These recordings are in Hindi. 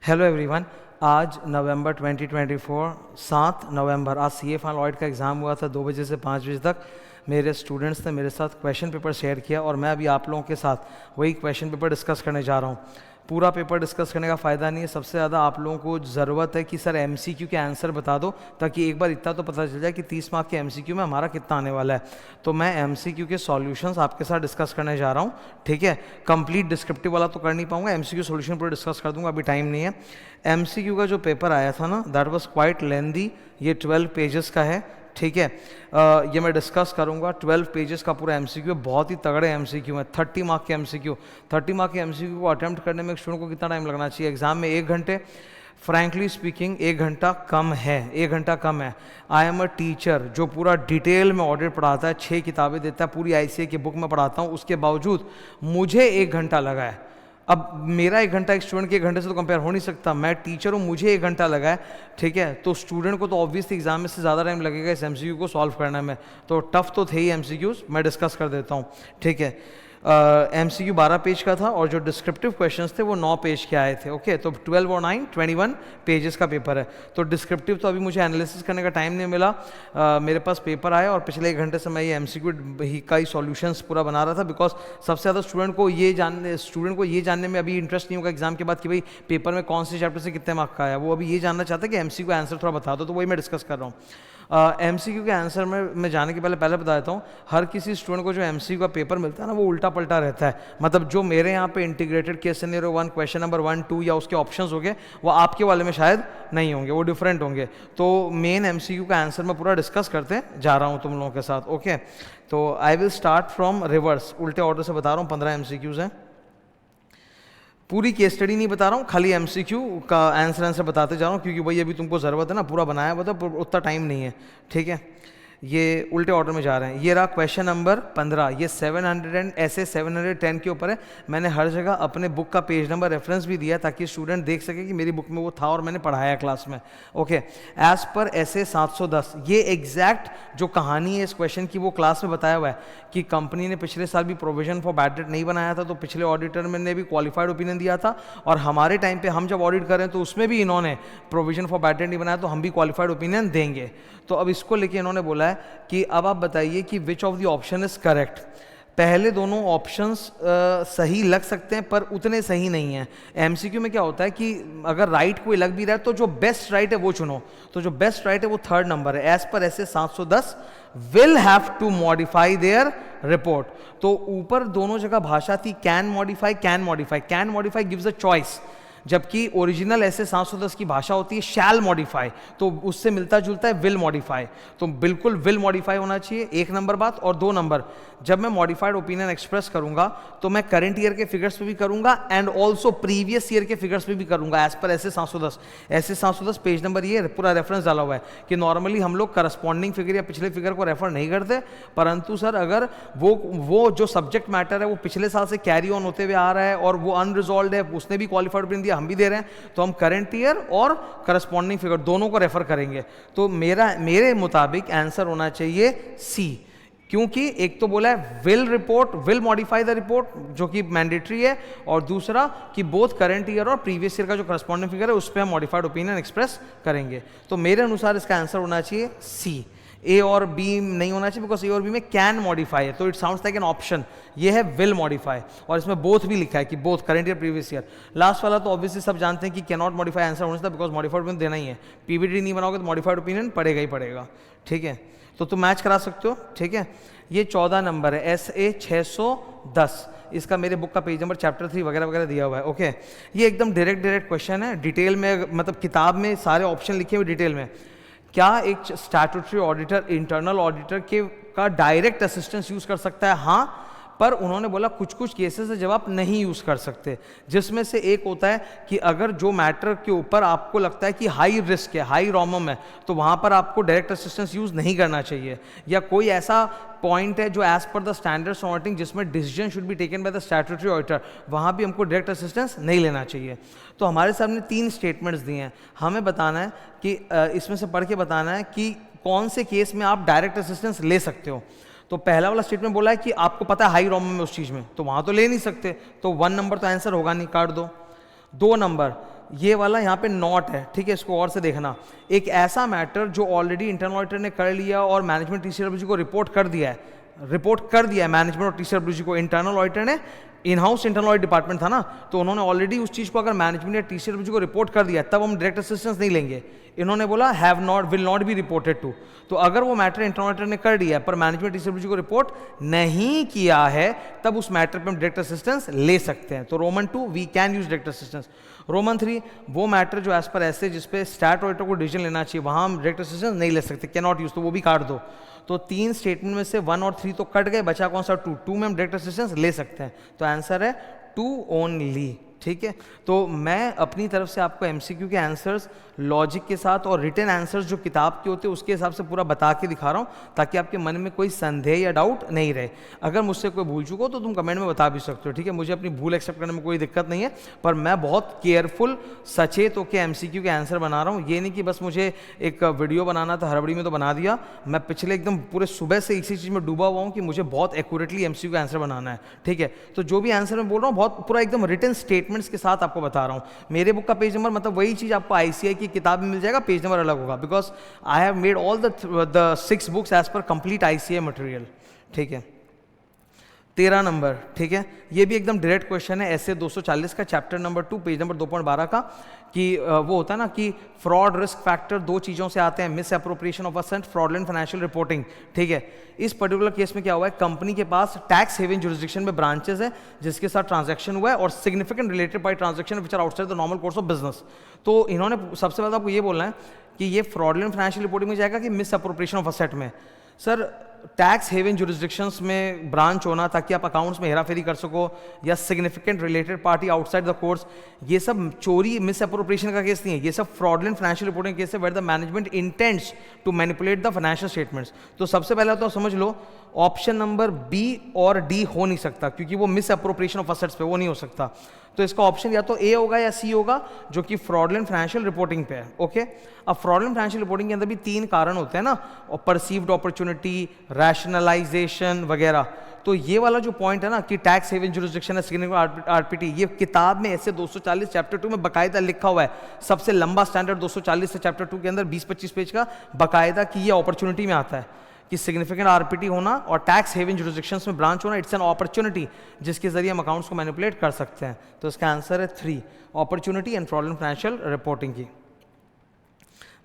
Hello everyone. आज नवंबर 2024 7 नवंबर आज सीए फाइनल ऑडिट का एग्ज़ाम हुआ था 2 बजे से 5 बजे तक। मेरे स्टूडेंट्स ने मेरे साथ क्वेश्चन पेपर शेयर किया और मैं अभी आप लोगों के साथ वही क्वेश्चन पेपर डिस्कस करने जा रहा हूँ। पूरा पेपर डिस्कस करने का फ़ायदा नहीं है, सबसे ज़्यादा आप लोगों को ज़रूरत है कि सर एमसीक्यू के आंसर बता दो, ताकि एक बार इतना तो पता चल जाए कि 30 मार्क के एमसीक्यू में हमारा कितना आने वाला है। तो मैं एमसीक्यू के सॉल्यूशंस आपके साथ डिस्कस करने जा रहा हूँ, ठीक है। कंप्लीट डिस्क्रिप्टिव वाला तो कर नहीं पाऊंगा, एमसीक्यू सॉल्यूशन पूरा डिस्कस कर दूंगा, अभी टाइम नहीं है। एमसीक्यू का जो पेपर आया था ना, दैट वाज क्वाइट लेंदी, ये 12 पेजेस का है, ठीक है। ये मैं डिस्कस करूंगा। 12 पेजेस का पूरा एमसीक्यू, बहुत ही तगड़े एमसीक्यू है। 30 मार्क के एमसीक्यू, 30 मार्क के एमसीक्यू को अटेम्प्ट करने में एक स्टूडेंट को कितना टाइम लगना चाहिए? एग्जाम में 1 घंटे, फ्रैंकली स्पीकिंग 1 घंटा कम है, 1 घंटा कम है। आई एम अ टीचर जो पूरा डिटेल में ऑडिट पढ़ाता है, 6 किताबें देता है, पूरी आईसीए की बुक में पढ़ाता हूँ, उसके बावजूद मुझे 1 घंटा लगा है। अब मेरा 1 घंटा एक स्टूडेंट के 1 घंटे से तो कंपेयर हो नहीं सकता। मैं टीचर हूँ, मुझे 1 घंटा लगा है, ठीक है। तो स्टूडेंट को तो ऑब्वियसली एग्जाम में से ज़्यादा टाइम लगेगा इस एमसीक्यू को सॉल्व करने में। तो टफ तो थे ही एमसीक्यूज, मैं डिस्कस कर देता हूँ, ठीक है। एमसीक्यू 12 पेज का था और जो डिस्क्रिप्टिव क्वेश्चंस थे वो 9 पेज के आए थे, ओके। तो 12 और 9 21 पेजेस का पेपर है। तो डिस्क्रिप्टिव तो अभी मुझे एनालिसिस करने का टाइम नहीं मिला। मेरे पास पेपर आया और पिछले 1 घंटे से मैं ये एमसीक्यू का ही सॉल्यूशंस पूरा बना रहा था, बिकॉज सबसे ज़्यादा स्टूडेंट को ये जानने में अभी इंटरेस्ट नहीं होगा एग्जाम के बाद कि भाई पेपर में कौन से चैप्टर से कितने मार्क का आया। वो अभी ये जानना चाहता है कि एमसीक्यू का आंसर थोड़ा बता दो, तो वही मैं डिस्कस कर रहा हूँ। एमसीक्यू के आंसर में मैं जाने के पहले बता देता हूँ। हर किसी स्टूडेंट को जो एमसीक्यू का पेपर मिलता है ना, वो उल्टा पलटा रहता है। मतलब जो मेरे यहाँ पे integrated case scenario 1 question number 1 2 या उसके ऑप्शंस होंगे, वो आपके वाले में शायद नहीं होंगे, वो डिफरेंट होंगे। तो मेन एमसीक्यू का आंसर मैं पूरा डिस्कस करते जा रहा हूँ तुम लोगों के साथ, ओके। तो I will start from reverse, उल्टे ऑर्डर से बता रहा हूँ। 15 एमसीक्यूज हैं, पूरी केस स्टडी नहीं बता रहा हूँ, खाली एमसीक्यू का आंसर बताते जा रहा हूँ, क्योंकि भाई अभी तुमको ज़रूरत है ना, पूरा बनाया हुआ था, उतना टाइम नहीं है, ठीक है। ये उल्टे ऑर्डर में जा रहे हैं। ये रहा क्वेश्चन नंबर 15, ये 710 के ऊपर है। मैंने हर जगह अपने बुक का पेज नंबर रेफरेंस भी दिया ताकि स्टूडेंट देख सके कि मेरी बुक में वो था और मैंने पढ़ाया क्लास में, ओके। एज पर ऐसे 710, ये एग्जैक्ट जो कहानी है इस क्वेश्चन की वो क्लास में बताया हुआ है कि कंपनी ने पिछले साल भी प्रोविजन फॉर बैड डेट नहीं बनाया था, तो पिछले ऑडिटर ने भी क्वालिफाइड ओपिनियन दिया था, और हमारे टाइम पे हम जब ऑडिट कर रहे हैं तो उसमें भी इन्होंने प्रोविजन फॉर बैड डेट नहीं बनाया, तो हम भी क्वालिफाइड ओपिनियन देंगे। तो अब इसको लेके इन्होंने बोला है कि अब आप बताइए कि which of the option is correct. पहले दोनों ऑप्शंस सही लग सकते हैं पर उतने सही नहीं हैं। एमसीक्यू में क्या होता है कि अगर राइट कोई लग भी रहा है तो जो बेस्ट राइट है वो चुनो। तो जो बेस्ट राइट है वो 3rd नंबर है, एज पर SA 710 will have to modify their report. तो ऊपर दोनों जगह भाषा थी can modify, can modify. Can modify gives a choice, जबकि ओरिजिनल ऐसे 710 की भाषा होती है शैल मॉडिफाई, तो उससे मिलता जुलता है विल मॉडिफाई। तो बिल्कुल विल मॉडिफाई होना चाहिए, 1 नंबर बात। और 2 नंबर, जब मैं मॉडिफाइड ओपिनियन एक्सप्रेस करूंगा तो मैं करंट ईयर के फिगर्स पे भी करूंगा एंड ऑल्सो प्रीवियस ईयर के फिगर्स पे भी करूंगा, एज पर ऐसे 710। ऐसे 710 पेज नंबर ये पूरा रेफरेंस डाला हुआ है कि नॉर्मली हम लोग करस्पॉन्डिंग फिगर या पिछले फिगर को रेफर नहीं करते, परंतु सर अगर वो जो सब्जेक्ट मैटर है वो पिछले साल से कैरी ऑन होते हुए आ रहा है और वो अनरिजॉल्व है, उसने भी क्वालिफाइड ओपिनियन दिया, हम भी दे रहे हैं, तो हम करंट ईयर और करस्पॉन्डिंग फिगर दोनों को रेफर करेंगे। तो मेरे मुताबिक आंसर होना चाहिए सी, क्योंकि एक तो बोला है will report, will modify the report जो कि मैंडेटरी है, और दूसरा कि बोथ करंट ईयर और प्रीवियस ईयर का जो करस्पॉन्डिंग फिगर है उस पर हम मॉडिफाइड ओपिनियन एक्सप्रेस करेंगे। तो मेरे अनुसार इसका आंसर होना चाहिए सी। ए और बी नहीं होना चाहिए, बिकॉज ए और बी में कैन मॉडिफाई है, तो it sounds like an option. ये है विल मॉडिफाई, और इसमें बोथ भी लिखा है कि both current year previous year. Last वाला तो ऑब्वियसली सब जानते हैं कि कैन नॉट मॉडिफाई आंसर होना चाहिए, बिकॉज मॉडिफाइड ओपिनियन देना ही है। पीवीडी नहीं बनाओगे तो मॉडिफाइड ओपिनियन पड़ेगा ही पड़ेगा, ठीक है। तो तुम मैच करा सकते हो, ठीक है। ये 14 नंबर है, SA 610, इसका मेरे बुक का पेज नंबर चैप्टर 3 वगैरह वगैरह दिया हुआ है, ओके। ये एकदम डायरेक्ट क्वेश्चन है, डिटेल में, मतलब किताब में सारे ऑप्शन लिखे हुए डिटेल में। क्या एक स्टैट्यूटरी ऑडिटर इंटरनल ऑडिटर का डायरेक्ट असिस्टेंस यूज कर सकता है? हाँ, पर उन्होंने बोला कुछ कुछ केसेस है जब आप नहीं यूज कर सकते, जिसमें से एक होता है कि अगर जो मैटर के ऊपर आपको लगता है कि हाई रिस्क है, हाई रॉमम है, तो वहां पर आपको डायरेक्ट असिस्टेंस यूज नहीं करना चाहिए। या कोई ऐसा पॉइंट है जो as per the standards auditing जिसमें decision should be taken by the statutory auditor, वहां भी हमको डायरेक्ट असिस्टेंस नहीं लेना चाहिए। तो हमारे सामने 3 स्टेटमेंट्स दिए हैं, हमें बताना है कि इसमें से पढ़ के बताना है कि कौन से केस में आप डायरेक्ट असिस्टेंस ले सकते हो। तो पहला वाला स्टेटमेंट बोला है कि आपको पता है हाई रॉमम में उस चीज में, तो वहां तो ले नहीं सकते, तो 1 नंबर तो आंसर होगा नहीं, काट दो। 2 नंबर, ये वाला यहाँ पे नॉट है, ठीक है, इसको और से देखना। एक ऐसा मैटर जो ऑलरेडी इंटरनल ऑडिटर ने कर लिया और मैनेजमेंट टीसीडब्ल्यूजी को रिपोर्ट कर दिया है, मैनेजमेंट और टीसीडब्ल्यूजी को। इंटरनल ऑडिटर ने, in house internal audit department था ना, तो उन्होंने ऑलरेडी उस चीज़ को अगर मैनेजमेंट या टीसीडब्ल्यूजी को रिपोर्ट कर दिया तब हम डायरेक्ट असिस्टेंस नहीं लेंगे। इन्होंने बोला have not, will not be reported to. तो अगर वो मैटर इंटरनल ऑडिटर ने कर दिया है पर मैनेजमेंट टीसीडब्ल्यूजी को रिपोर्ट नहीं किया है, तब उस मैटर पे हम डायरेक्ट असिस्टेंस ले सकते हैं। तो Roman 2 we can use direct assistance. Roman 3 वो मैटर जो एज पर ऐसे जिस पे स्टैट ऑडिटर को डिसीजन लेना चाहिए, वहां हम डायरेक्ट असिस्टेंस नहीं ले सकते, कैन नॉट यूज, तो वो भी काट दो। तो 3 स्टेटमेंट में से 1 और 3 तो कट गए, बचा कौन सा 2 में हम डायरेक्ट असिस्टेंस ले सकते हैं। तो आंसर है 2 ओनली, ठीक है। तो मैं अपनी तरफ से आपको एमसीक्यू के आंसर्स लॉजिक के साथ और रिटन आंसर्स जो किताब के होते हैं उसके हिसाब से पूरा बता के दिखा रहा हूँ, ताकि आपके मन में कोई संदेह या डाउट नहीं रहे। अगर मुझसे कोई भूल चुको तो तुम कमेंट में बता भी सकते हो, ठीक है। मुझे अपनी भूल एक्सेप्ट करने में कोई दिक्कत नहीं है, पर मैं बहुत केयरफुल सचेत होकर एमसीक्यू के आंसर बना रहा हूँ। ये नहीं कि बस मुझे एक वीडियो बनाना था, हड़बड़ी में तो बना दिया। मैं पिछले एकदम पूरे सुबह से इसी चीज़ में डूबा हुआ हूँ कि मुझे बहुत एक्यूरेटली एमसीक्यू का आंसर बनाना है, ठीक है। तो जो भी आंसर मैं बोल रहा हूँ बहुत पूरा एकदम रिटन स्टेटमेंट्स के साथ आपको बता रहा हूँ। मेरे बुक का पेज नंबर मतलब वही चीज़ आपको आईसीआई की किताब में मिल जाएगा, पेज नंबर अलग होगा, because I have made all the 6 books as पर कंप्लीट आईसीआई मटेरियल, ठीक है। 13 नंबर, ठीक है, ये भी एकदम डायरेक्ट क्वेश्चन है ऐसे 240 का, चैप्टर नंबर 2 पेज नंबर 2.12 का, कि वो होता है ना कि फ्रॉड रिस्क फैक्टर 2 चीज़ों से आते हैं, miss appropriation of asset, fraudulent financial reporting, ठीक है। इस पर्टिकुलर केस में क्या हुआ है, कंपनी के पास टैक्स हेवन जुरिसडिक्शन में ब्रांचेस है जिसके साथ ट्रांजैक्शन हुआ है और significant related by transaction which are outside the normal course of business. तो इन्होंने सबसे पहले आपको ये बोलना है कि ये फ्रॉडलेंट फाइनेंशियल रिपोर्टिंग में जाएगा कि मिस अप्रोप्रिएशन ऑफ असेट में। सर टैक्स हेवन जुरिसडिक्शंस में ब्रांच होना ताकि आप अकाउंट्स में हेराफेरी कर सको, या significant related party outside the course, ये सब चोरी मिस अप्रोप्रिएशन का केस नहीं है, ये सब फ्रॉडलेंट फाइनेंशियल रिपोर्टिंग केस है where the management intends to manipulate the financial statements. तो सबसे पहले तो समझ लो ऑप्शन नंबर बी और डी हो नहीं सकता, क्योंकि वो मिस अप्रोप्रिएशन ऑफ असेट्स पे वो नहीं हो सकता। तो इसका ऑप्शन या तो ए होगा या सी होगा, जो कि फ्रॉडलेंट फाइनेंशियल रिपोर्टिंग पे है, ओके। अब फ्रॉडलेंट फाइनेंशियल रिपोर्टिंग के अंदर भी 3 कारण होते हैं ना, और परसीव्ड अपॉर्चुनिटी, रैशनलाइजेशन वगैरह। तो ये वाला जो पॉइंट है ना कि टैक्स हेवन जुरिसडिक्शन है, सिग्निफिकेंट आरपीटी, ये किताब में ऐसे 240 चैप्टर 2 में बकायदा लिखा हुआ है। सबसे लंबा स्टैंडर्ड 240 से चैप्टर 2 के अंदर 20-25 पेज का बकायदा कि ये अपॉर्चुनिटी में आता है कि सिग्निफिकेंट आरपीटी होना और टैक्स हेवन जुरिसडिक्शंस में ब्रांच होना, इट्स एन अपॉर्चुनिटी जिसके जरिए हम अकाउंट्स को मैनिपुलेट कर सकते हैं। तो इसका आंसर है 3, opportunity and fraudulent financial reporting की।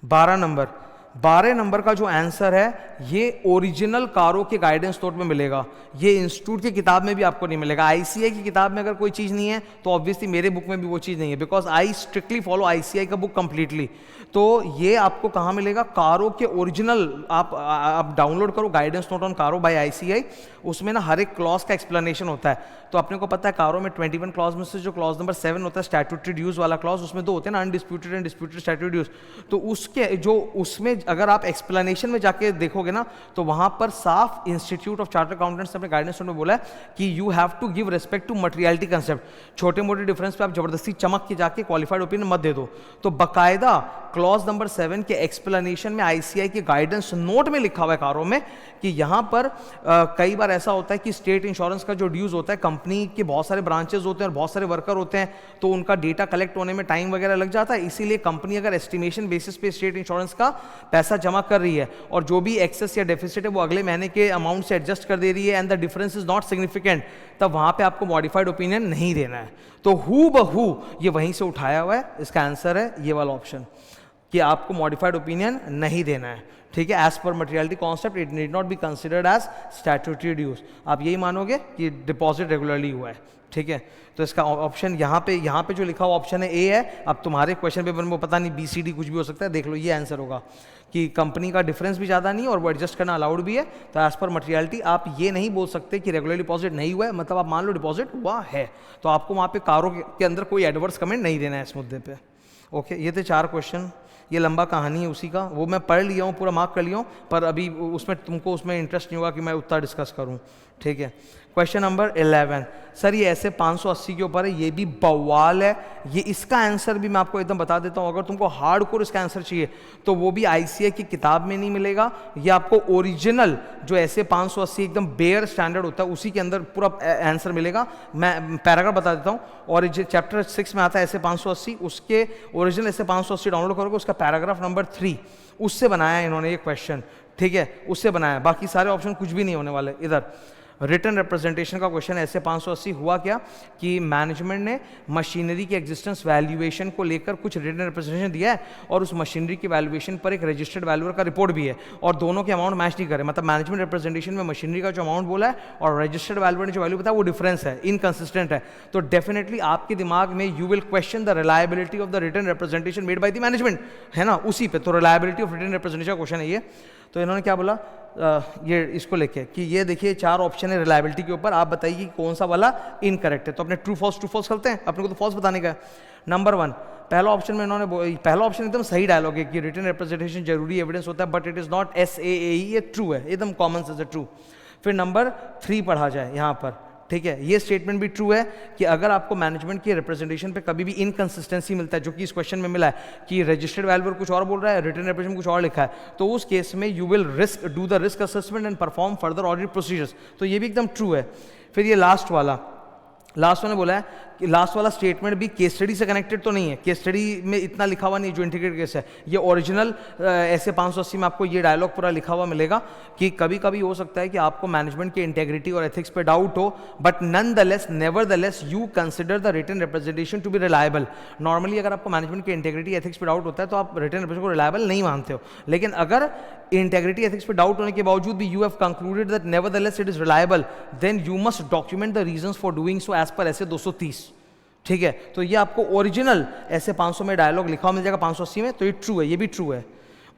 12 नंबर का जो आंसर है ये ओरिजिनल कारो के गाइडेंस नोट में मिलेगा, ये इंस्टीट्यूट की किताब में भी आपको नहीं मिलेगा। आईसीआई की किताब में अगर कोई चीज़ नहीं है तो ऑब्वियसली मेरे बुक में भी वो चीज़ नहीं है, because I strictly follow ICI का बुक कंप्लीटली। तो ये आपको कहाँ मिलेगा, कारो के ओरिजिनल, आप डाउनलोड करो गाइडेंस नोट ऑन कारो बाय आईसीआई, उसमें ना हर एक क्लॉज का एक्सप्लेनेशन होता है। तो अपने को पता है कारो में 21 क्लॉज में से जो क्लॉज नंबर 7 होता है स्टैट्यूटरी ड्यूज वाला क्लॉज, उसमें 2 होते हैं ना, undisputed and disputed statutory dues. तो उसके जो उसमें अगर आप एक्सप्लेनेशन में जाके देखोगे ना तो वहां पर साफ इंस्टीट्यूट ऑफ चार्टर्ड अकाउंटेंट्स ने अपने गाइडेंस नोट में बोला है कि you have to give respect to materiality concept. छोटे मोटे डिफरेंस पे आप जबरदस्ती चमक के जाके क्वालिफाइड ओपिनियन मत दे दो। तो बकायदा क्लॉज नंबर 7 के एक्सप्लेनेशन में आईसीआई के गाइडेंस नोट में लिखा हुआ है कारो में कि यहां पर कई बार ऐसा होता है कि स्टेट इंश्योरेंस का जो ड्यूज होता है, कंपनी के बहुत सारे ब्रांचेस होते हैं और बहुत सारे वर्कर होते हैं, तो उनका डेटा कलेक्ट होने में टाइम वगैरह लग जाता है। इसीलिए कंपनी अगर एस्टिमेशन बेसिस पे स्टेट इंश्योरेंस का पैसा जमा कर रही है और जो भी एक्सेस या डेफिसिट है वो अगले महीने के अमाउंट से एडजस्ट कर दे रही है and the difference is not significant, तब वहां पे आपको मॉडिफाइड ओपिनियन नहीं देना है। तो हु बहू ये वहीं से उठाया हुआ है, इसका आंसर है ये वाला ऑप्शन कि आपको मॉडिफाइड ओपिनियन नहीं देना है, ठीक है। एज पर materiality concept it need not be considered as statutory dues. आप यही मानोगे कि डिपॉजिट रेगुलरली हुआ है, ठीक है। तो इसका ऑप्शन यहाँ पे जो लिखा हुआ ऑप्शन है ए है। अब तुम्हारे क्वेश्चन पेपर में पता नहीं BCD कुछ भी हो सकता है, देख लो ये आंसर होगा कि कंपनी का डिफरेंस भी ज़्यादा नहीं है और वो एडजस्ट करना अलाउड भी है। तो एज पर मटेरियलिटी आप ये नहीं बोल सकते कि रेगुलर डिपॉजिट नहीं हुआ है, मतलब आप मान लो डिपॉजिट हुआ है, तो आपको वहाँ पे कारों के अंदर कोई एडवर्स कमेंट नहीं देना है इस मुद्दे पे, ओके। ये थे 4 क्वेश्चन, ये लंबा कहानी है उसी का, वो मैं पढ़ लिया हूँ, पूरा मार्क कर लिया हूँ, पर अभी उसमें तुमको उसमें इंटरेस्ट नहीं होगा कि मैं उतना डिस्कस करूँ, ठीक है। क्वेश्चन नंबर 11, सर ये ऐसे 580 के ऊपर है, ये भी बवाल है। ये इसका आंसर भी मैं आपको एकदम बता देता हूँ, अगर तुमको हार्डकोर इसका आंसर चाहिए तो वो भी आईसीआई की किताब में नहीं मिलेगा, ये आपको ओरिजिनल जो ऐसे 580 एकदम बेयर स्टैंडर्ड होता है उसी के अंदर पूरा आंसर मिलेगा। मैं पैराग्राफ बता देता हूँ, और चैप्टर 6 में आता है ऐसे 580, उसके ओरिजिनल ऐसे 580 डाउनलोड करोगे, उसका पैराग्राफ नंबर 3 उससे बनाया इन्होंने ये क्वेश्चन, ठीक है, उससे बनाया, बाकी सारे ऑप्शन कुछ भी नहीं होने वाले। इधर रिटर्न रिप्रेजेंटेशन का क्वेश्चन ऐसे 580, हुआ क्या कि मैनेजमेंट ने मशीनरी की एग्जिस्टेंस वैल्यूएशन को लेकर कुछ रिटर्न रिप्रेजेंटेशन दिया है, और उस मशीनरी की वैल्यूएशन पर एक रजिस्टर्ड वैल्यूअर का रिपोर्ट भी है, और दोनों के अमाउंट मैच नहीं करे, मतलब मैनेजमेंट रिप्रेजेंटेशन में मशीनरी का जो अमाउंट बोला है और रजिस्टर्ड वैल्यूअर ने जो वैल्यू बताया वो डिफरेंस है, इनकंसिस्टेंट है। तो डेफिनेटली आपके दिमाग में you will question the reliability of the written representation made by the management, है ना, उसी पे। तो रिलायबिलिटी ऑफ रिटर्न रिप्रेजेंटेशन का क्वेश्चन है ये। तो इन्होंने क्या बोला ये इसको लेके कि ये देखिए 4 ऑप्शन है रिलायबिलिटी के ऊपर, आप बताइए कि कौन सा वाला इनकरेक्ट है। तो अपने ट्रू फॉल्स करते हैं, अपने को तो फॉल्स बताने का है। नंबर 1, पहला ऑप्शन में इन्होंने पहला ऑप्शन एकदम सही डायलॉग है कि रिटन रिप्रेजेंटेशन जरूरी एविडेंस होता है, but it is not SAAE, ये ट्रू है, एकदम कॉमन सेंस है, ट्रू। फिर नंबर 3 पढ़ा जाए यहाँ पर, ठीक है, ये स्टेटमेंट भी ट्रू है कि अगर आपको मैनेजमेंट की रिप्रेजेंटेशन पे कभी भी इनकंसिस्टेंसी मिलता है, जो कि इस क्वेश्चन में मिला है कि रजिस्टर्ड वैल्यूअर कुछ और बोल रहा है, रिटन रिप्रेजेंटेशन कुछ और लिखा है, तो उस केस में you will do the risk assessment and perform further audit procedures, तो ये भी एकदम ट्रू है। फिर ये लास्ट वाला बोला है कि लास्ट वाला स्टेटमेंट भी केस स्टडी से कनेक्टेड तो नहीं है, केस स्टडी में इतना लिखा हुआ नहीं जो इंटीग्रेटेड केस है, ये ओरिजिनल ऐसे 580 में आपको ये डायलॉग पूरा लिखा हुआ मिलेगा कि कभी कभी हो सकता है कि आपको मैनेजमेंट की इंटेग्रिटी और एथिक्स पे डाउट हो, but nonetheless nevertheless you consider the written representation to be reliable. Normally अगर आपको मैनेजमेंट की इंटेग्रिटी एथिक्स पे डाउट होता है तो आप रिटन रिप्रेजेंटेशन को रिलायबल नहीं मानते हो, लेकिन अगर इंटेग्रिटी एथिक्स पे डाउट होने के बावजूद भी you have concluded that nevertheless it is reliable, then you must document the reasons for doing so as पर ऐसे 230, ठीक है। तो ये आपको ओरिजिनल ऐसे 500 में डायलॉग लिखा हुआ मिल जाएगा 580 में, तो ये ट्रू है, ये भी ट्रू है।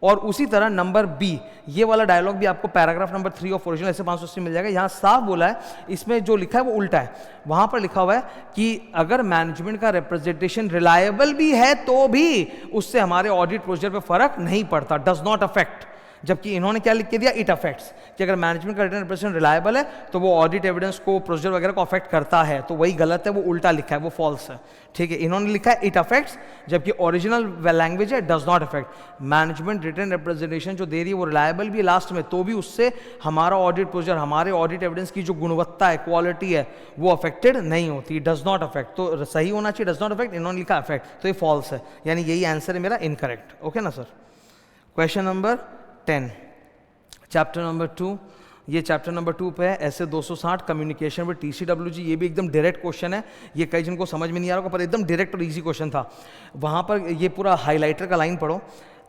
और उसी तरह नंबर बी, ये वाला डायलॉग भी आपको पैराग्राफ नंबर 3 ऑफ ओरिजिनल ऐसे 580 मिल जाएगा। यहाँ साफ बोला है, इसमें जो लिखा है वो उल्टा है, वहां पर लिखा हुआ है कि अगर मैनेजमेंट का रिप्रेजेंटेशन रिलायबल भी है तो भी उससे हमारे ऑडिट प्रोसीजर पे फर्क नहीं पड़ता, डज नॉट अफेक्ट, जबकि इन्होंने क्या लिख के दिया, इट अफेक्ट्स, कि अगर मैनेजमेंट का रिटर्न रिप्रेजेंटेशन रिलायबल है तो वो ऑडिट एविडेंस को, प्रोसीजर वगैरह को अफेक्ट करता है, तो वही गलत है, वो उल्टा लिखा है, वो फॉल्स है, ठीक है। इन्होंने लिखा है इट अफेक्ट्स, जबकि ओरिजिनल लैंग्वेज है does not affect. Management written representation जो दे रही है वो रिलायबल भी है लास्ट में, तो भी उससे हमारा ऑडिट प्रोसीजर, हमारे ऑडिट एविडेंस की जो गुणवत्ता है, क्वालिटी है, वो अफेक्टेड नहीं होती, डज नॉट अफेक्ट। तो सही होना चाहिए डज नॉट अफेक्ट, इन्होंने लिखा अफेक्ट, तो ये फॉल्स है, यानी यही आंसर है मेरा इनकरेक्ट, ओके ना sir. Question number 10, chapter number 2, ये चैप्टर नंबर 2 पे है ऐसे 260 कम्युनिकेशन विद TCWG, ये भी एकदम डायरेक्ट क्वेश्चन है, ये कई जन को समझ में नहीं आ रहा होगा पर एकदम डायरेक्ट और इजी क्वेश्चन था। वहाँ पर ये पूरा हाइलाइटर का लाइन पढ़ो,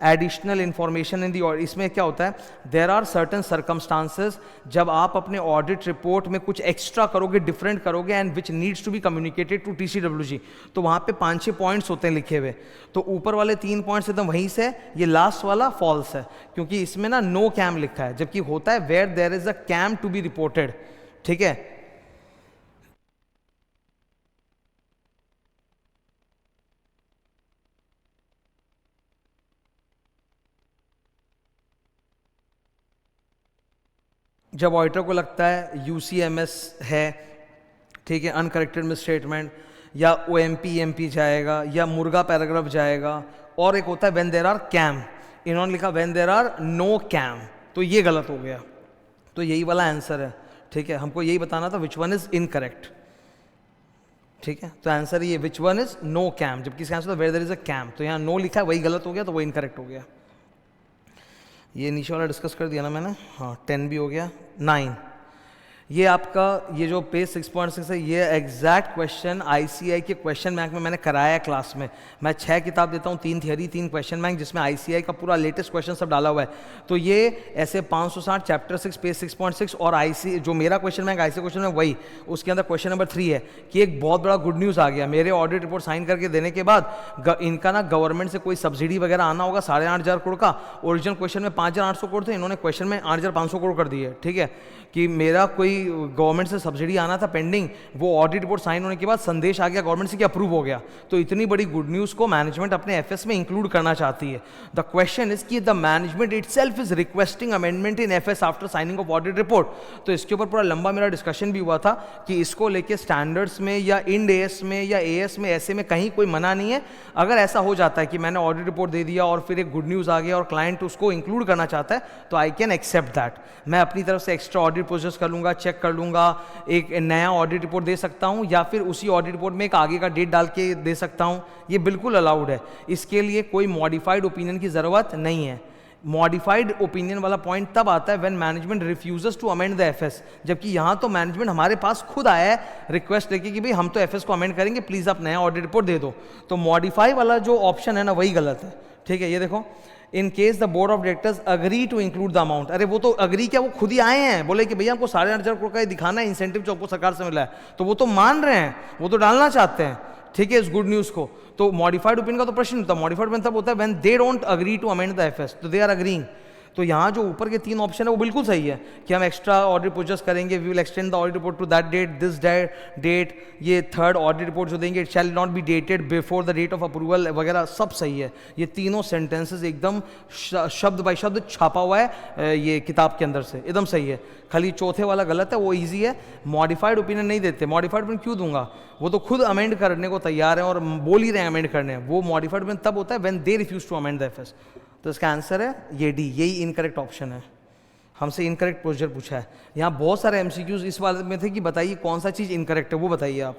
एडिशनल इंफॉर्मेशन इन दी, और इसमें क्या होता है, देर आर सर्टन सर्कमस्टांसेस, जब आप अपने ऑडिट रिपोर्ट में कुछ एक्स्ट्रा करोगे, डिफरेंट करोगे, and which needs to be communicated to TCWG, तो वहाँ पे 5-6 पॉइंट्स होते हैं लिखे हुए, तो ऊपर वाले 3 पॉइंट्स एकदम वहीं से, ये लास्ट वाला फॉल्स है, क्योंकि इसमें ना नो कैम लिखा है, जबकि होता है where there is a KAM to be reported, ठीक है। जब ऑडिटर को लगता है UCMS है, ठीक है, अनकरेक्टेड मिस स्टेटमेंट, या OMP जाएगा, या मुर्गा पैराग्राफ जाएगा, और एक होता है व्हेन देयर आर कैम, इन्होंने लिखा when there are no KAM, तो ये गलत हो गया, तो यही वाला आंसर है, ठीक है। हमको यही बताना था विच वन इज इनकरेक्ट, ठीक है। तो आंसर ये which one is no KAM, जबकि इसका answer where there is a KAM, तो यहाँ नो लिखा है वही गलत हो गया, तो वो इनकरेक्ट हो गया। ये नीचे वाला डिस्कस कर दिया ना मैंने, हाँ 10 भी हो गया। 9, ये आपका ये जो पेज 6.6 है, ये एग्जैक्ट क्वेश्चन ICAI के क्वेश्चन बैंक में मैंने कराया है क्लास में। मैं 6 किताब देता हूँ, 3 थियरी 3 क्वेश्चन बैंक, जिसमें ICAI का पूरा लेटेस्ट क्वेश्चन सब डाला हुआ है। तो ये ऐसे 560 चैप्टर 6 पेज 6.6 और जो मेरा question bank ICAI question bank वही, उसके अंदर क्वेश्चन नंबर 3 है कि एक बहुत बड़ा गुड न्यूज़ आ गया, मेरे ऑडिट रिपोर्ट साइन करके देने के बाद इनका ना गवर्नमेंट से कोई सब्सिडी वगैरह आना होगा 8,500 करोड़ का। ओरिजिनल क्वेश्चन में 5,800 करोड़ थे, इन्होंने क्वेश्चन में 8,500 करोड़ कर दिए, ठीक है, कि मेरा कोई गवर्नमेंट से सब्सिडी आना था पेंडिंग, वो ऑडिट रिपोर्ट साइन होने के बाद संदेश आ गया गवर्नमेंट से कि अप्रूव हो गया। तो इतनी बड़ी गुड न्यूज़ को मैनेजमेंट अपने एफएस में इंक्लूड करना चाहती है। द क्वेश्चन इज कि the management itself is requesting amendment in FS after signing off audit report. तो इसके ऊपर पूरा लंबा मेरा डिस्कशन भी हुआ था कि इसको लेके स्टैंडर्ड्स में या इंड एएस में या एएस में ऐसे में कहीं कोई मना नहीं है। अगर ऐसा हो जाता है कि मैंने ऑडिट रिपोर्ट दे दिया और फिर एक गुड न्यूज़ आ गया और क्लाइंट उसको इंक्लूड करना चाहता है, तो आई कैन एक्सेप्ट दैट। मैं अपनी तरफ से एक्स्ट्रा ऑडिट प्रोसेस कर लूँगा, चेक कर लूँगा, एक नया ऑडिट रिपोर्ट दे सकता हूँ, या फिर उसी ऑडिट रिपोर्ट में एक आगे का डेट डाल के दे सकता हूँ। ये बिल्कुल अलाउड है, इसके लिए कोई मॉडिफाइड ओपिनियन की ज़रूरत नहीं है। मॉडिफाइड ओपिनियन वाला पॉइंट तब आता है when management refuses to amend the FS, जबकि यहाँ तो मैनेजमेंट हमारे पास खुद आया है रिक्वेस्ट लेके कि भाई हम तो एफएस को अमेंड करेंगे, प्लीज़ आप नया ऑडिट रिपोर्ट दे दो। तो मॉडिफाई वाला जो ऑप्शन है ना, वही गलत है। ठीक है, ये देखो, in case the board of directors agree to include the amount. अरे वो तो अग्री क्या, वो खुद ही आए हैं, बोले कि भैया हमको 8,500 करोड़ का दिखाना है इंसेंटिव जो आपको सरकार से मिला है, तो वो तो मान रहे हैं, वो तो डालना चाहते हैं। ठीक है, इस गुड न्यूज़ को। तो मॉडिफाइड ओपिनियन का तो प्रश्न होता है, मॉडिफाइड ओपिनियन तब होता है when they don't agree to amend the FS, तो दे आर अग्रीइंग। तो यहाँ जो ऊपर के 3 ऑप्शन है वो बिल्कुल सही है कि हम एक्स्ट्रा ऑडिट प्रोसेस करेंगे, we will extend the audit report to that date, this date, ये थर्ड ऑडिट रिपोर्ट जो देंगे it shall not be dated before the date of approval वगैरह, सब सही है। ये तीनों सेंटेंसेस एकदम शब्द बाय शब्द छापा हुआ है ये किताब के अंदर से, एकदम सही है। खाली चौथे वाला गलत है, वो ईजी है, मॉडिफाइड ओपिनियन नहीं देते। मॉडिफाइड ओपिनियन क्यों दूंगा, वो तो खुद अमेंड करने को तैयार है और बोल ही रहे हैं अमेंड करने। वो मॉडिफाइड ओपिनियन तब होता है when they refuse to amend the FS. तो इसका आंसर है ये डी, यही इनकरेक्ट ऑप्शन है। हमसे इनकरेक्ट प्रोसीजर पूछा है। यहाँ बहुत सारे एमसीक्यूज इस वाले में थे कि बताइए कौन सा चीज़ इनकरेक्ट है, वो बताइए आप।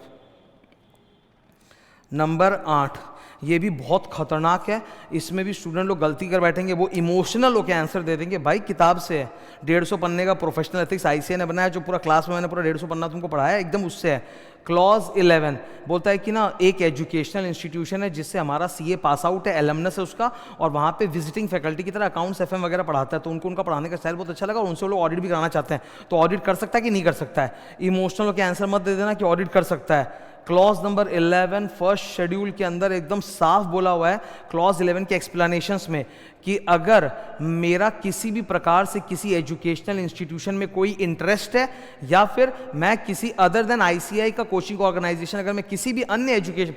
नंबर 8, ये भी बहुत खतरनाक है, इसमें भी स्टूडेंट लोग गलती कर बैठेंगे, वो इमोशनल होकर आंसर दे देंगे। भाई किताब से है, 150 पन्ने का प्रोफेशनल एथिक्स आईसीए ने बनाया, जो पूरा क्लास में मैंने पूरा 150 पन्ना तुमको पढ़ाया, एकदम उससे है। क्लॉज 11 बोलता है कि ना एक एजुकेशनल इंस्टीट्यूशन है जिससे हमारा सीए पास आउट है, एलमनस है उसका, और वहाँ पे विजिटिंग फैकल्टी की तरह अकाउंट्स एफएम वगैरह पढ़ाता है, तो उनको उनका पढ़ाने का स्टाइल बहुत अच्छा लगा और उनसे वो लोग ऑडिट भी कराना चाहते हैं। तो ऑडिट कर सकता है कि नहीं कर सकता है? इमोशनल होकर आंसर मत दे देना कि ऑडिट कर सकता है। क्लॉज नंबर 11 फर्स्ट शेड्यूल के अंदर एकदम साफ बोला हुआ है क्लॉज 11 के एक्सप्लेनेशंस में कि अगर मेरा किसी भी प्रकार से किसी एजुकेशनल इंस्टीट्यूशन में कोई इंटरेस्ट है, या फिर मैं किसी अदर देन आईसीआई का कोचिंग ऑर्गेनाइजेशन, अगर मैं किसी भी अन्य education,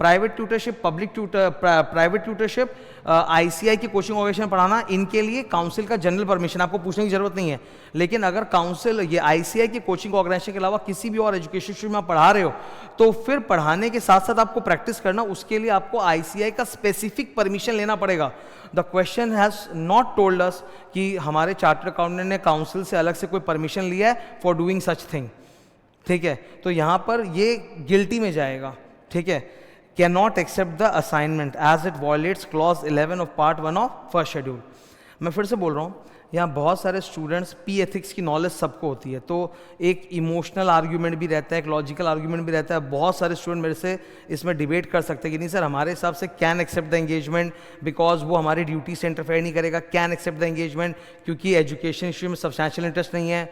private tutorship, public private tutorship, ICI की कोचिंग ऑर्गेनाइजेशन पढ़ाना, इनके लिए काउंसिल का जनरल परमिशन आपको पूछने की जरूरत नहीं है। लेकिन अगर काउंसिल ये आईसीआई की कोचिंग ऑर्गेनाइजेशन के अलावा किसी भी और एजुकेशन इंस्टीट्यूट में आप पढ़ा रहे हो, तो फिर पढ़ाने के साथ साथ आपको प्रैक्टिस करना, उसके लिए आपको आईसीआई का स्पेसिफिक परमिशन लेना पड़ेगा। The question has not told us कि हमारे चार्टर्ड अकाउंटेंट ने काउंसिल से अलग से कोई परमिशन लिया है फॉर डूइंग सच थिंग। ठीक है, तो यहाँ पर ये गिल्टी में जाएगा। ठीक है, cannot accept the assignment as it violates clause 11 of part 1 of first schedule। मैं फिर से बोल रहा हूँ, यहाँ बहुत सारे स्टूडेंट्स पी एथिक्स की नॉलेज सबको होती है, तो एक इमोशनल आर्ग्यूमेंट भी रहता है, एक लॉजिकल आर्ग्यूमेंट भी रहता है। बहुत सारे स्टूडेंट मेरे से इसमें डिबेट कर सकते हैं कि नहीं सर हमारे हिसाब से can accept the engagement because वो हमारी ड्यूटी से इंटरफेयर नहीं करेगा, कैन एक्सेप्ट द एंगेजमेंट क्योंकि एजुकेशन इश्यू में सब्सटैंशियल इंटरेस्ट नहीं है।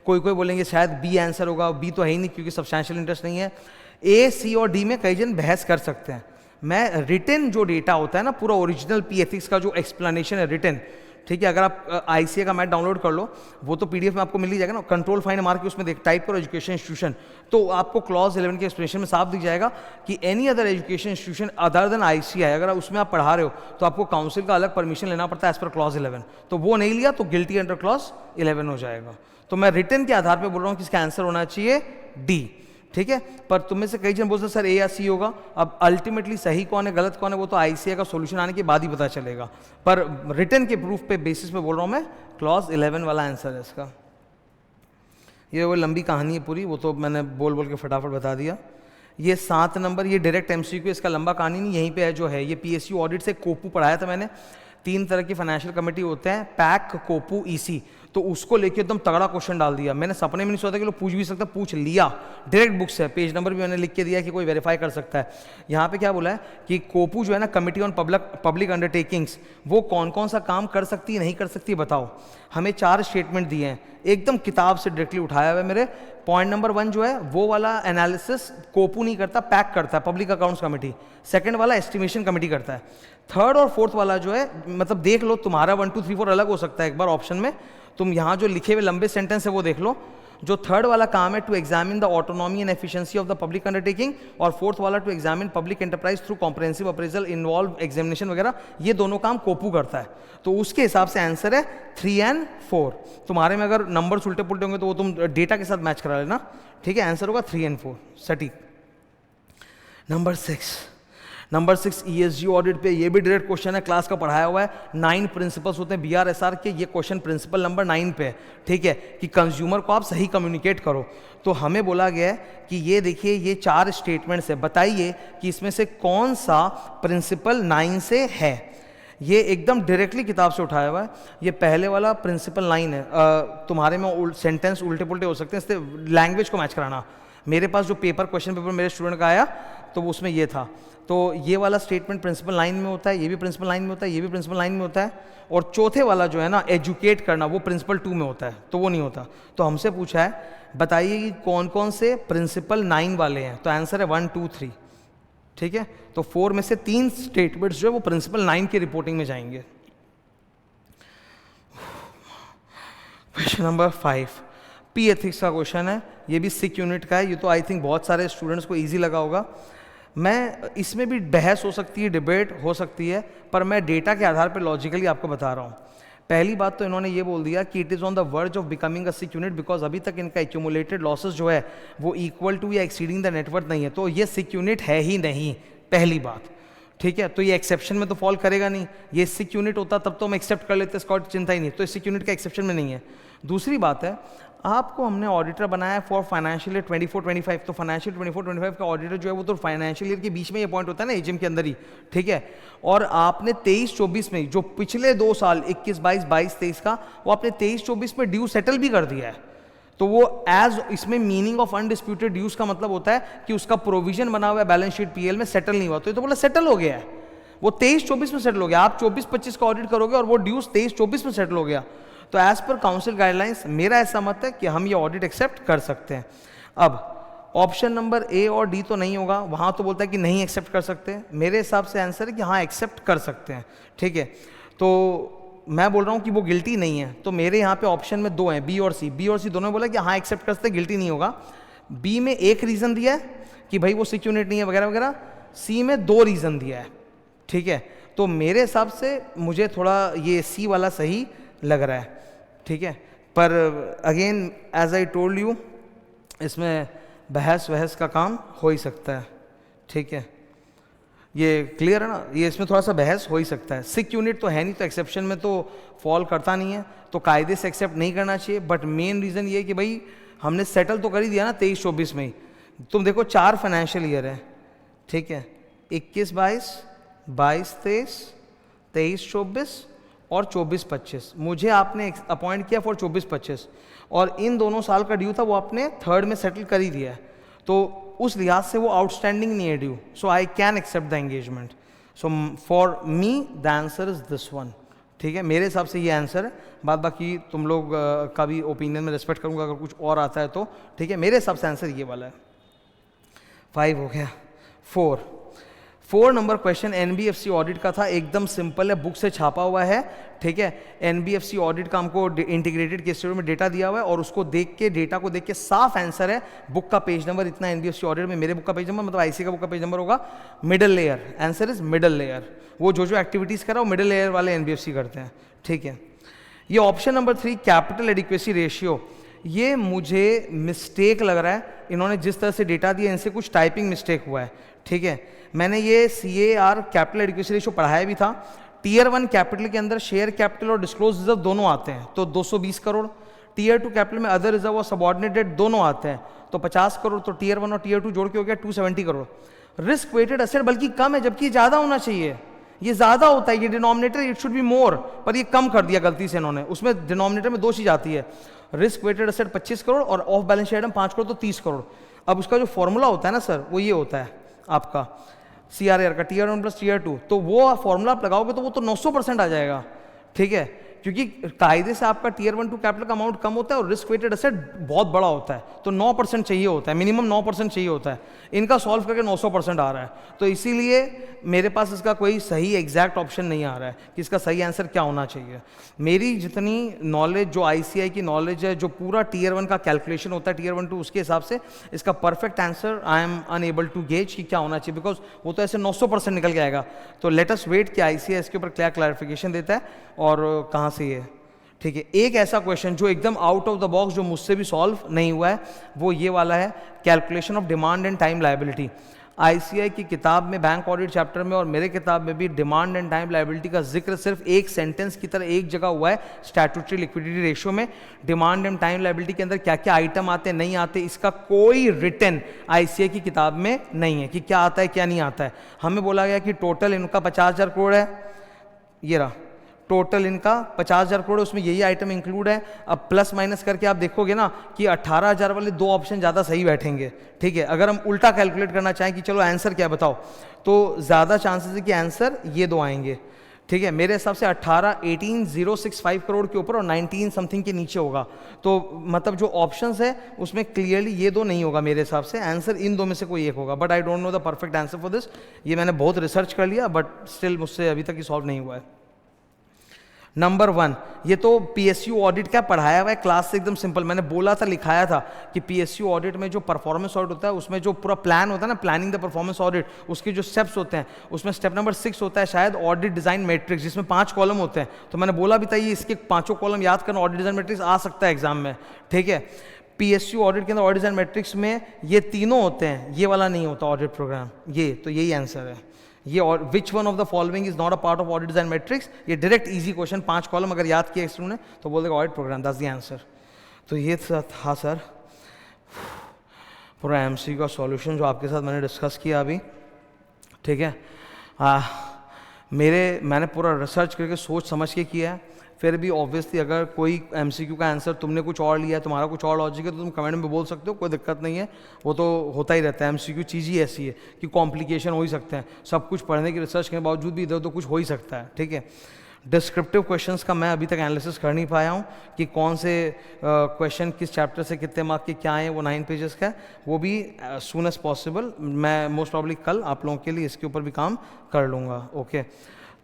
कोई बोलेंगे शायद बी आंसर होगा, बी तो है ही नहीं क्योंकि सब्सटैंशियल इंटरेस्ट नहीं है। ए, सी और डी में कई जन बहस कर सकते हैं। मैं रिटन जो डेटा होता है ना, पूरा ओरिजिनल पी एथिक्स का जो एक्सप्लेनेशन है रिटन, ठीक है, अगर आप आईसीए का मैथ डाउनलोड कर लो, वो तो पीडीएफ में आपको मिल ही जाएगा ना, कंट्रोल फाइंड मार के उसमें देख टाइप करो एजुकेशन इंस्टीट्यूशन, तो आपको क्लॉज 11 के एक्सप्लेनेशन में साफ दिख जाएगा कि any other education institution other than ICI, अगर उसमें आप पढ़ा रहे हो तो आपको काउंसिल का अलग परमिशन लेना पड़ता है एज पर क्लॉज 11। तो वो नहीं लिया तो गिल्टी अंडर क्लॉज 11 हो जाएगा। तो मैं रिटन के आधार पर बोल रहा हूँ कि इसका आंसर होना चाहिए डी। ठीक है, पर तुम में से कई जन बोलते सर ए या सी होगा। अब अल्टीमेटली सही कौन है गलत कौन है वो तो आईसीआई का सॉल्यूशन आने के बाद ही पता चलेगा, पर रिटन के प्रूफ पे बेसिस पे बोल रहा हूँ मैं, क्लॉज 11 वाला आंसर है इसका। ये वो लंबी कहानी है पूरी, वो तो मैंने बोल बोल के फटाफट बता दिया। ये 7 नंबर, ये डायरेक्ट एमसीक्यू, इसका लंबा कहानी नहीं, यहीं पे है जो है। ये पीएसयू ऑडिट से कोपू पढ़ाया था मैंने। 3 तरह की फाइनेंशियल कमेटी होते हैं, पैक, कोपू, ईसी, तो उसको लेके एकदम तगड़ा क्वेश्चन डाल दिया। मैंने सपने में नहीं सोचा कि लोग पूछ भी सकता, पूछ लिया, डायरेक्ट बुक से, पेज नंबर भी मैंने लिख के दिया कि कोई वेरीफाई कर सकता है। यहाँ पे क्या बोला है कि कोपू जो है ना, कमिटी ऑन पब्लिक अंडरटेकिंग्स, वो कौन कौन सा काम कर सकती है नहीं कर सकती बताओ। हमें 4 स्टेटमेंट दिए हैं, एकदम किताब से डायरेक्टली उठाया हुआ है मेरे। पॉइंट नंबर 1 जो है वो वाला एनालिसिस कोपू नहीं करता, पैक करता है, पब्लिक अकाउंट्स कमेटी। सेकंड वाला एस्टिमेशन कमेटी करता है। थर्ड और फोर्थ वाला जो है, मतलब देख लो तुम्हारा 1 2 3 4 अलग हो सकता है एक बार ऑप्शन में, तुम यहाँ जो लिखे हुए लंबे सेंटेंस है वो देख लो। जो थर्ड वाला काम है to examine the autonomy and efficiency of the public undertaking, और फोर्थ वाला to examine public enterprise through comprehensive appraisal involve examination वगैरह, ये दोनों काम कोपू करता है। तो उसके हिसाब से आंसर है 3 and 4। तुम्हारे में अगर नंबर उल्टे पुल्टे होंगे तो वो तुम डेटा के साथ मैच करा लेना, ठीक है। आंसर होगा 3 and 4 सटीक। नंबर 6 ESG ऑडिट पे, ये भी डायरेक्ट क्वेश्चन है, क्लास का पढ़ाया हुआ है। 9 प्रिंसिपल्स होते हैं BRSR के, ये क्वेश्चन प्रिंसिपल नंबर 9 पे है, ठीक है, कि कंज्यूमर को आप सही कम्युनिकेट करो। तो हमें बोला गया है कि ये देखिए ये 4 स्टेटमेंट्स है, बताइए कि इसमें से कौन सा प्रिंसिपल 9 से है। ये एकदम डायरेक्टली किताब से उठाया हुआ है। ये पहले वाला प्रिंसिपल 9 है। तुम्हारे में सेंटेंस उल्टे पुल्टे हो सकते हैं, इससे लैंग्वेज को मैच कराना। मेरे पास जो क्वेश्चन पेपर मेरे स्टूडेंट का आया तो उसमें ये था। तो ये वाला स्टेटमेंट प्रिंसिपल 9 में होता है, ये भी प्रिंसिपल 9 में होता है, ये भी प्रिंसिपल 9 में होता है, और चौथे वाला जो है ना एजुकेट करना, वो प्रिंसिपल 2 में होता है, तो वो नहीं होता। तो हमसे पूछा है बताइए कि कौन कौन से प्रिंसिपल 9 वाले हैं, तो आंसर है 1 2 3, ठीक है। तो 4 में से 3 स्टेटमेंट्स जो है वो प्रिंसिपल 9 की रिपोर्टिंग में जाएंगे। क्वेश्चन नंबर 5 पी एथिक्स का क्वेश्चन है, ये भी 6 यूनिट का है। ये तो आई थिंक बहुत सारे स्टूडेंट्स को इजी लगा होगा। मैं इसमें भी बहस हो सकती है, डिबेट हो सकती है, पर मैं डेटा के आधार पर लॉजिकली आपको बता रहा हूँ। पहली बात तो इन्होंने ये बोल दिया कि it is on the verge of becoming a 6 unit because अभी तक इनका एक्यूमुलेटेड लॉसेस जो है वो इक्वल टू या एक्सीडिंग द नेटवर्थ नहीं है, तो ये 6 यूनिट है ही नहीं, पहली बात, ठीक है। तो ये एक्सेप्शन में तो फॉल करेगा नहीं, ये 6 यूनिट होता तब तो हम एक्सेप्ट कर लेते, इसका चिंता ही नहीं, तो 6 यूनिट का एक्सेप्शन में नहीं है। दूसरी बात है, आपको हमने ऑडिटर बनाया फॉर फाइनेंशियल ईयर 24-25, तो फाइनेंशियल 24-25 का ऑडिटर जो है वो तो फाइनेंशियल ईयर के बीच में ये पॉइंट होता है ना एजीएम के अंदर ही, ठीक है। और आपने 23-24 में जो पिछले 2 साल 21-22, 22-23 का, वो आपने 23-24 में ड्यू सेटल भी कर दिया है। तो वो एज इसमें मीनिंग ऑफ अनडिस्प्यूटेड ड्यूज का मतलब होता है कि उसका प्रोविजन बना हुआ है बैलेंस शीट पीएल में, सेटल नहीं हुआ, तो ये तो बोला सेटल हो गया है, वो 23-24 में सेटल हो गया। आप 24-25 का ऑडिट करोगे और वो ड्यूज 23-24 में सेटल हो गया, तो एज पर काउंसिल गाइडलाइंस मेरा ऐसा मत है कि हम ये ऑडिट एक्सेप्ट कर सकते हैं। अब ऑप्शन नंबर ए और डी तो नहीं होगा, वहां तो बोलता है कि नहीं एक्सेप्ट कर सकते। मेरे हिसाब से आंसर है कि हाँ एक्सेप्ट कर सकते हैं, ठीक है। तो मैं बोल रहा हूँ कि वो गिल्टी नहीं है, तो मेरे यहाँ पे ऑप्शन में 2 हैं, बी और सी। बी और सी दोनों बोला कि हाँ एक्सेप्ट कर सकते, गिल्टी नहीं होगा। बी में 1 रीज़न दिया है कि भाई वो 6 यूनिट नहीं है वगैरह वगैरह, सी में 2 रीज़न दिया है, ठीक है। तो मेरे हिसाब से मुझे थोड़ा ये सी वाला सही लग रहा है, ठीक है। पर again as I told you, इसमें बहस वहस का काम हो ही सकता है, ठीक है। ये क्लियर है ना, ये इसमें थोड़ा सा बहस हो ही सकता है। 6 यूनिट तो है नहीं, तो एक्सेप्शन में तो फॉल करता नहीं है, तो कायदे से एक्सेप्ट नहीं करना चाहिए। बट मेन रीज़न ये है कि भाई हमने सेटल तो कर ही दिया ना 23-24 में ही। तुम देखो 4 फाइनेंशियल ईयर है, ठीक है, 21-22, 22-23, 23-24 और 24-25। मुझे आपने अपॉइंट किया फॉर 24-25, और इन दोनों साल का ड्यू था वो आपने 3rd में सेटल कर ही दिया है, तो उस लिहाज से वो आउटस्टैंडिंग नहीं है due, so I can accept the engagement. So for me the answer is this one, ठीक है। मेरे हिसाब से ये आंसर है, बाद बाकी तुम लोग का भी ओपिनियन में रिस्पेक्ट करूँगा अगर कुछ और आता है तो, ठीक है। मेरे हिसाब से आंसर ये वाला है। 5 हो गया। 4 नंबर क्वेश्चन एनबीएफसी ऑडिट का था, एकदम सिंपल है, बुक से छापा हुआ है, ठीक है। एनबीएफसी ऑडिट का हमको इंटीग्रेटेड केस स्टडी में डेटा दिया हुआ है, और उसको देख के, डेटा को देख के साफ आंसर है। बुक का पेज नंबर इतना, एनबीएफसी ऑडिट में मेरे बुक का पेज नंबर मतलब आईसी का बुक का पेज नंबर होगा middle layer, answer is middle layer. वो जो एक्टिविटीज़ करा वो मिडल लेयर वाले एनबीएफसी करते हैं, ठीक है। ये option number 3 capital adequacy ratio, ये मुझे मिस्टेक लग रहा है, इन्होंने जिस तरह से डेटा दिया इनसे कुछ टाइपिंग मिस्टेक हुआ है, ठीक है। मैंने ये CAR कैपिटल एडिक्वेसी रेशियो पढ़ाया भी था। टीयर 1 कैपिटल के अंदर शेयर कैपिटल और डिस्क्लोज रिजर्व दोनों आते हैं, तो 220 करोड़। टीयर 2 कैपिटल में अदर रिजर्व और सबऑर्डिनेटेड दोनों आते हैं, तो 50 करोड़। तो टीयर 1 और टीयर 2 जोड़ के हो गया 270 करोड़। रिस्क वेटेड एसेट बल्कि कम है, जबकि ज़्यादा होना चाहिए, ये ज़्यादा होता है, ये denominator it should be more, पर ये कम कर दिया गलती से इन्होंने। उसमें डिनोमिनेटर में 2 चीज़ आती है, रिस्क वेटेड एसेट 25 करोड़ और of balance sheet item 5 crore, तो 30 करोड़। अब उसका जो फॉर्मूला होता है ना सर, वो ये होता है आपका CRAR का टीयर 1 प्लस टीयर 2, तो वो फॉर्मूला आप लगाओगे तो वो तो 900% आ जाएगा, ठीक है। क्योंकि कायदे से आपका टीयर 1 टू कैपिटल का अमाउंट कम होता है और रिस्क वेटेड एसेट बहुत बड़ा होता है, तो 9% चाहिए होता है, मिनिमम 9% चाहिए होता है। इनका सॉल्व करके 900% आ रहा है, तो इसीलिए मेरे पास इसका कोई सही एग्जैक्ट ऑप्शन नहीं आ रहा है कि इसका सही आंसर क्या होना चाहिए। मेरी जितनी नॉलेज, जो ICI की नॉलेज है, जो पूरा टीयर 1 का कैलकुलेशन होता है टीयर 1 टू, उसके हिसाब से इसका perfect answer I am unable to gauge कि क्या होना चाहिए, बिकॉज वो तो ऐसे 900% निकल के आएगा। तो लेट अस वेट कि ICI इसके ऊपर क्या क्लैरिफिकेशन देता है और कहाँ से ये, ठीक है। एक ऐसा क्वेश्चन जो एकदम आउट ऑफ द बॉक्स, जो मुझसे भी सॉल्व नहीं हुआ है, वो ये वाला है, calculation of demand and time liability. ICI की किताब में, बैंक ऑडिट चैप्टर में और मेरे किताब में भी डिमांड एंड टाइम लायबिलिटी का जिक्र सिर्फ एक सेंटेंस की तरह एक जगह हुआ है, स्टैट्यूटरी लिक्विडिटी रेशियो में। डिमांड एंड टाइम लायबिलिटी के अंदर क्या क्या आइटम आते हैं, नहीं आते, इसका कोई रिटन ICI की किताब में नहीं है कि क्या आता है क्या नहीं आता है। हमें बोला गया कि टोटल इनका 50,000 करोड़ है, ये रहा टोटल इनका 50,000 करोड़, उसमें यही आइटम इंक्लूड है। अब प्लस माइनस करके आप देखोगे ना कि 18,000 वाले दो ऑप्शन ज़्यादा सही बैठेंगे, ठीक है। अगर हम उल्टा कैलकुलेट करना चाहें कि चलो आंसर क्या बताओ, तो ज़्यादा चांसेस है कि आंसर ये दो आएंगे, ठीक है। मेरे हिसाब से 18,065 करोड़ के ऊपर और 19 समथिंग के नीचे होगा, तो मतलब जो ऑप्शंस है उसमें क्लियरली ये दो नहीं होगा मेरे हिसाब से, आंसर इन दो में से कोई एक होगा। But I don't know the perfect answer for this, ये मैंने बहुत रिसर्च कर लिया बट स्टिल मुझसे अभी तक ये सॉल्व नहीं हुआ है। नंबर 1, ये तो PSU ऑडिट का पढ़ाया हुआ है क्लास से, एकदम सिंपल। मैंने बोला था, लिखाया था कि PSU ऑडिट में जो परफॉर्मेंस ऑडिट होता है, उसमें जो पूरा प्लान होता है ना, प्लानिंग द परफॉर्मेंस ऑडिट, उसके जो स्टेप्स होते हैं, उसमें स्टेप नंबर 6 होता है शायद ऑडिट डिजाइन मैट्रिक्स, जिसमें 5 कॉलम होते हैं। तो मैंने बोला भी था ये इसके 5 कॉलम याद करना, ऑडिट डिजाइन मैट्रिक्स आ सकता है एग्जाम में, ठीक है। PSU ऑडिट के अंदर ऑडिट डिजाइन मैट्रिक्स में ये तीनों होते हैं, ये वाला नहीं होता ऑडिट प्रोग्राम, ये तो यही आंसर है ये। और which one of the following is not a part of audit design matrix, ये डायरेक्ट इजी क्वेश्चन, 5 कॉलम अगर याद किया स्टूडेंट ने तो बोल देगा audit programme, that's the answer. तो ये था सर पूरा MC का सॉल्यूशन जो आपके साथ मैंने डिस्कस किया अभी, ठीक है। मैंने पूरा रिसर्च करके सोच समझ के किया है। फिर भी ऑब्वियसली अगर कोई MCQ का आंसर तुमने कुछ और लिया है, तुम्हारा कुछ और लॉजिक है, तो तुम कमेंट में बोल सकते हो, कोई दिक्कत नहीं है, वो तो होता ही रहता है। MCQ चीज़ ही ऐसी है कि कॉम्प्लिकेशन हो ही सकते हैं, सब कुछ पढ़ने की रिसर्च के बावजूद भी इधर तो कुछ हो ही सकता है, ठीक है। डिस्क्रिप्टिव क्वेश्चंस का मैं अभी तक एनालिसिस कर नहीं पाया हूँ कि कौन से क्वेश्चन किस चैप्टर से कितने मार्क के क्या आए, वो 9 पेजेस का है, वो भी सून एज पॉसिबल मैं मोस्ट प्रॉब्ली कल आप लोगों के लिए इसके ऊपर भी काम कर लूँगा। Okay,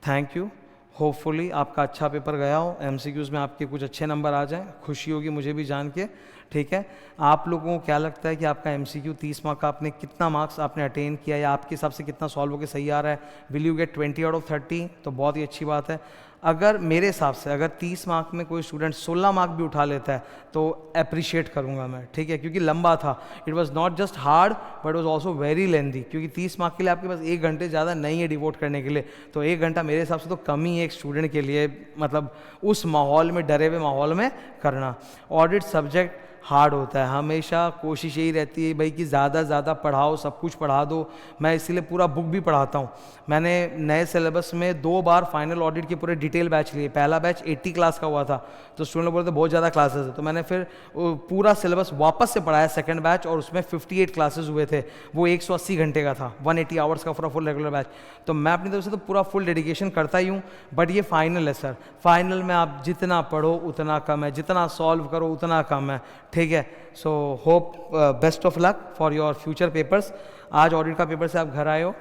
thank you. होपफुली आपका अच्छा पेपर गया हो, MCQs में आपके कुछ अच्छे नंबर आ जाएं, खुशी होगी मुझे भी जान के, ठीक है। आप लोगों को क्या लगता है कि आपका MCQ 30 मार्क का आपने कितना मार्क्स आपने अटेन किया, या आपके हिसाब से कितना सॉल्व होकर सही आ रहा है? Will you get 20 out of 30? तो बहुत ही अच्छी बात है। अगर मेरे हिसाब से अगर 30 मार्क में कोई स्टूडेंट 16 मार्क भी उठा लेता है तो अप्रिशिएट करूंगा मैं, ठीक है, क्योंकि लंबा था। It was not just hard but was also very lengthy, क्योंकि 30 मार्क के लिए आपके पास 1 घंटे ज़्यादा नहीं है डिवोट करने के लिए, तो 1 घंटा मेरे हिसाब से तो कम ही है एक स्टूडेंट के लिए, मतलब उस माहौल में, डरे हुए माहौल में करना। ऑडिट सब्जेक्ट हार्ड होता है, हमेशा कोशिश यही रहती है भाई कि ज़्यादा से ज़्यादा पढ़ाओ, सब कुछ पढ़ा दो। मैं इसीलिए पूरा बुक भी पढ़ाता हूँ। मैंने नए सिलेबस में 2 बार फाइनल ऑडिट के पूरे डिटेल बैच लिए। पहला बैच 80 क्लास का हुआ था, तो स्टूडेंट लोग बोलते बहुत ज़्यादा क्लासेस है, तो मैंने फिर पूरा सिलेबस वापस से पढ़ाया सेकंड बैच, और उसमें 58 क्लासेस हुए थे, वो 180 घंटे का था, 180 आवर्स का पूरा फुल रेगुलर बैच। तो मैं अपनी तरफ से तो पूरा फुल डेडिकेशन करता ही हूँ, बट ये फाइनल है सर, फाइनल में आप जितना पढ़ो उतना कम है, जितना सॉल्व करो उतना कम है, ठीक है। So hope best of luck for your future papers. आज ऑडिट का पेपर से आप घर आए हो,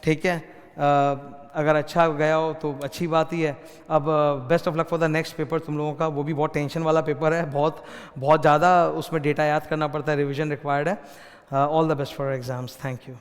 ठीक है, अगर अच्छा गया हो तो अच्छी बात ही है। अब best of luck for the next paper तुम लोगों का, वो भी बहुत टेंशन वाला पेपर है, बहुत ज़्यादा उसमें डेटा याद करना पड़ता है, रिविजन रिक्वायर्ड है। All the best for exams, thank you.